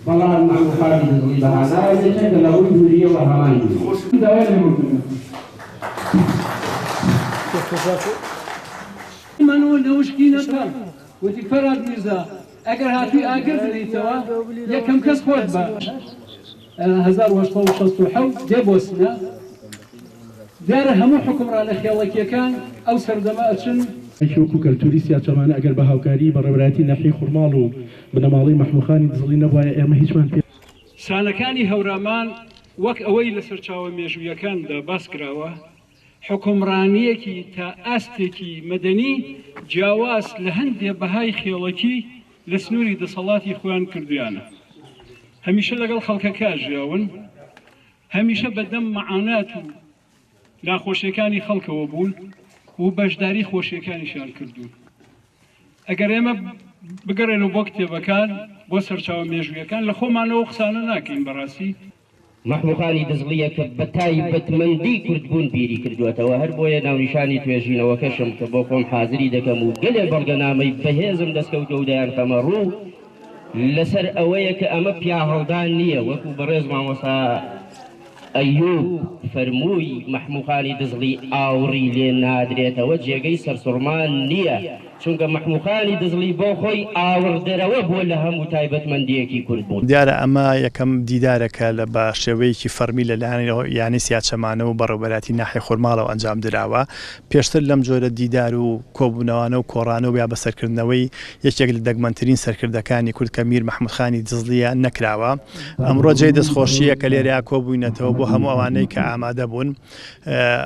بەڵام محموخانی دزڵی بەهاداوێتە کە لەڕووی دووریەوە هەمان منو نەوشکی نەکەم وتی فەراد میرزا ئەگەر هاتووی ئاگر بنیتەوە یەکەم کەس خۆت بە 1960 دێ بۆسنە دیارە هەموو حکومڕانە خێڵەکیەکان ئەو سەردەمە ئەچن وەکو کەلتوری سیاچەمانە ئەگەر بە هاوکاری بە ڕێبەرایەتی نەحی خوڕماڵ و بنەماڵی محموخانی دزڵی نەبوایە ئێمە هیچمان پێ سانەکانی هەورامان وەک ئەوەی لە سەرچاوە مێژوویەکاندا باس کراوە حکومڕانیەکی تا ئاستێکی مەدەنی جیاواز لە هەندێ بەهای خێڵەکی لە سنووری دەسەڵاتی خۆیان کردویانە هەمیشە لەگەڵ خەڵکەکە ژیاون هەمیشە بەدەم مەعانات و ناخۆشیەکانی خەڵکەوە بوون و بەشداری خۆشیەکانیشیان کردوون ئەگەر ئێمە بگەڕێنەوە بۆ کتێبەکان بۆ سەرچاوە مێژوویەکان لە خۆمانەوە قسانە ناکەین بەڕاستی محموخانی دزڵیە کە بە تایبەتمەندی کوردبوون بیری کردوێتەوە هەر بۆیە ناونیشانی توێژینەوەکەشم کە بۆ خۆم حازری دەکەم و گەلێ بەڵگەنامەی بەهێزم دەستکەوتە و دەیان خەمە ڕوو لەسەر ئەوەیە کە ئەمە پیاهەڵدان نییە وەکو بەڕێز مامۆستا ئەیوب فەرمووی محموخانی دزڵی ئاوڕی لێ نادرێتەوە جێگەی سەرسوڕمان نییە چونکە محموخانی دزڵی بۆ خۆی ئاوردەرەوە بووە لە هەموو تایبەتمەندیەکی کورد بوون دیارە ئەمە یەکەم دیدارەکە لە بە شێوەیەکی فەرمی لەلایەن یانی سیاچەمانە و بەڕێوەبەراتی ناحیە خورماڵەوە ئەنجام دراوە پێشتر لەم جۆرە دیدار و کۆبوونەوانە و کۆڕانە و یا بەسەرکردنەوەی یەکێک لە دەگمەنترین سەرکردەکانی کورد کە میر محمودخانی دزڵیە نەکراوە ئەمڕۆ جێی دەستخۆشیە کە لێرەیە کۆبووینەتەوە بۆ هەموو ئەوانەی کە ئامادە بوون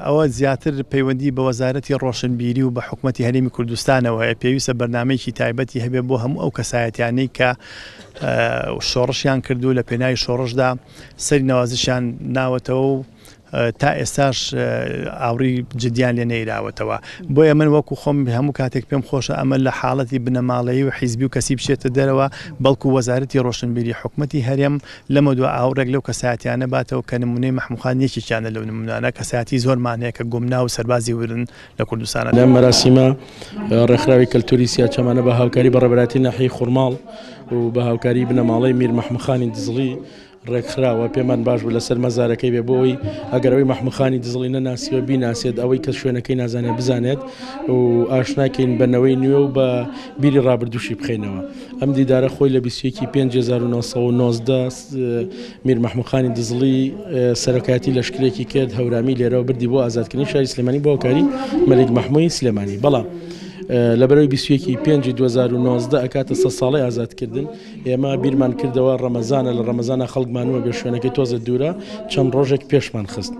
ئەوە زیاتر پەیوەندی بە وەزارەتی ڕۆشنبیری و بە حکوومەتی هەرێمی کوردستانەوە پێویستە بەرنامەیەکی تایبەتی هەبێت بۆ هەموو ئەو کەسایەتیانەی کە شۆڕشیان کردو لە پێناوی شۆڕشدا سەری نەوازشیان ناوەتەوە و تا ئێستاش ئاوری جدیان لێ نەیراوەتەوە بۆیە من وەکو خۆم هەموو کاتێک پێم خۆشە ئەمە لە حاڵەتی بنەماڵەیی و حیزبی و کەسی بچێتە دەرەوە بەڵکو وەزارەتی ڕۆشنبیری حکوومەتی هەرێم لەمە دووە ئاورێک لەو کەسایەتیانە باتەوە کە نمونەی محموخان یەکێکیانە لەو نمونانە کەسایەتی زۆرمان هەیە کە گومنا و سەربازی ورن لە کوردستانە لەم مەراسیمە ڕێکخراوی کەلتوری سیاچەمانە بە هاوکاری بە ڕێبەرایەتی ناحیەی خوڕماڵ و بە هاوکاری بنەماڵەی میر محموخانی دزڵی ڕێکخراوە پێمان باش بوو لەسەر مەزارەکەی بێ بۆی ئەگەرەوەی محموخانی دزڵی نەناسیوە بیناسێت ئەوەی کە شوێنەکەی نازانێت بزانێت و ئاشناکەین بەنەوەی نوێ و بە بیری ڕابردووشی بخەینەوە ئەم دیدارە خۆی لە 1990 میر محموخانی دزڵی سەرۆکایەتی لەشکرێکی کرد هەورامی لێرەوە بردی بۆ ئازادکردنی شاری سلێمانی بۆ هاوکاری مەلک محموودی سلێمانی بەڵام لەبەرەوەی 21/5/2019 ئەکاتە 100 ساڵی ئازادکردن ئێمە بیرمان کردەوە ڕەمەزانە لە ڕەمەزانە خەڵکمانوە بێ شوێنەکەی تۆزە دوورە چەند ڕۆژێک پێشمان خست.